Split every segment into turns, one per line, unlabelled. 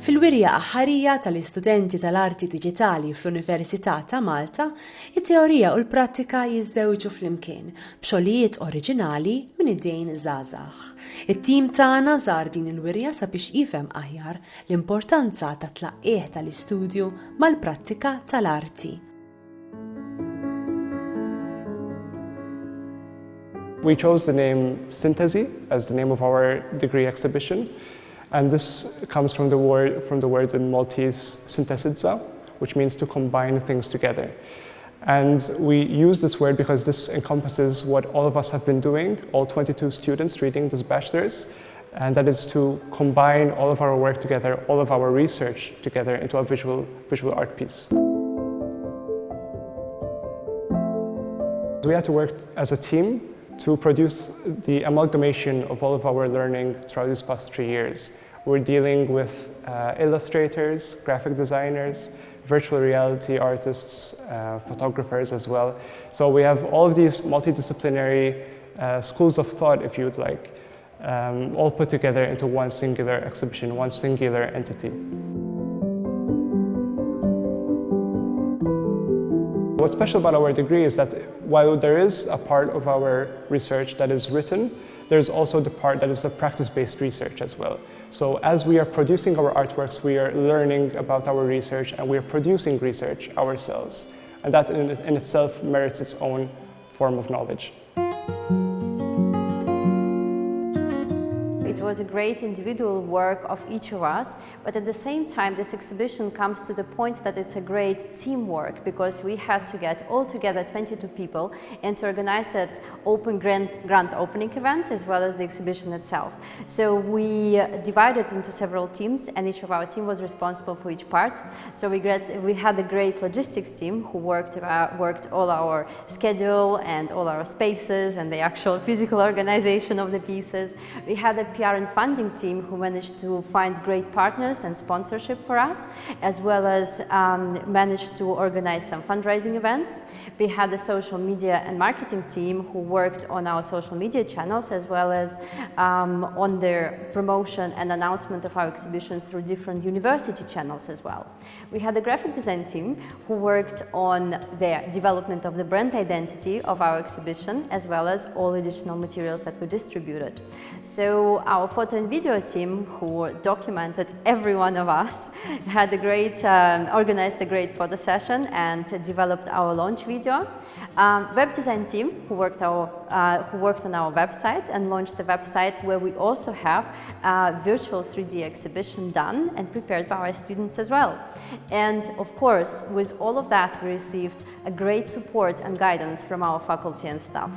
Fil-wirja aħħarija tal-istudenti tal-arti diġitali fl-Università ta' Malta, it-teorija u l-prattika jiżżewġu flimkien b'xogħlijiet oriġinali minn idejn żgħażagħ. It-tim tagħna żar din il-wirja sabiex jifhem aħjar l-importanza tat-tlaqqigħ tal-istudju mal-prattika tal-arti.
We chose the name Synthesy as the name of our degree exhibition, and this comes from the word in Maltese synthesizza, which means to combine things together. And we use this word because this encompasses what all of us have been doing, all 22 students reading this bachelor's, and that is to combine all of our work together, all of our research together into a visual art piece. We had to work as a team to produce the amalgamation of all of our learning throughout these past 3 years. We're dealing with illustrators, graphic designers, virtual reality artists, photographers as well. So we have all of these multidisciplinary schools of thought, if you would like, all put together into one singular exhibition, one singular entity. What's special about our degree is that while there is a part of our research that is written, there's also the part that is a practice-based research as well. So as we are producing our artworks, we are learning about our research and we are producing research ourselves. And that in itself merits its own form of knowledge.
It was a great individual work of each of us, but at the same time this exhibition comes to the point that it's a great teamwork, because we had to get all together 22 people and to organize that grand opening event as well as the exhibition itself. So we divided into several teams and each of our team was responsible for each part. So we had a great logistics team who worked all our schedule and all our spaces and the actual physical organization of the pieces. We had a PR and funding team who managed to find great partners and sponsorship for us, as well as managed to organize some fundraising events. We had a social media and marketing team who worked on our social media channels, as well as on their promotion and announcement of our exhibitions through different university channels as well. We had a graphic design team who worked on the development of the brand identity of our exhibition, as well as all additional materials that we distributed. So our photo and video team, who documented every one of us, had organized a great photo session and developed our launch video. Web design team, who worked on our website and launched the website, where we also have a virtual 3D exhibition done and prepared by our students as well. And of course, with all of that, we received a great support and guidance from our faculty and staff.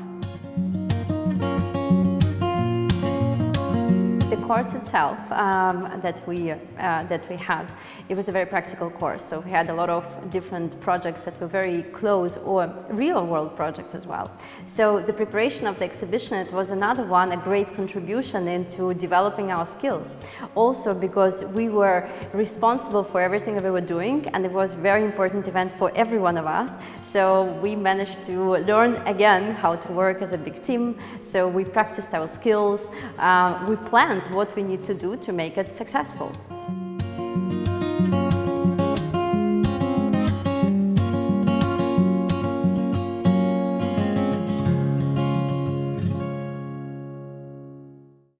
The course itself that we had, it was a very practical course. So we had a lot of different projects that were very close, or real-world projects as well. So the preparation of the exhibition, it was another one, a great contribution into developing our skills. Also because we were responsible for everything that we were doing, and it was a very important event for every one of us. So we managed to learn again how to work as a big team. So we practiced our skills, we planned what we need to do to make it successful.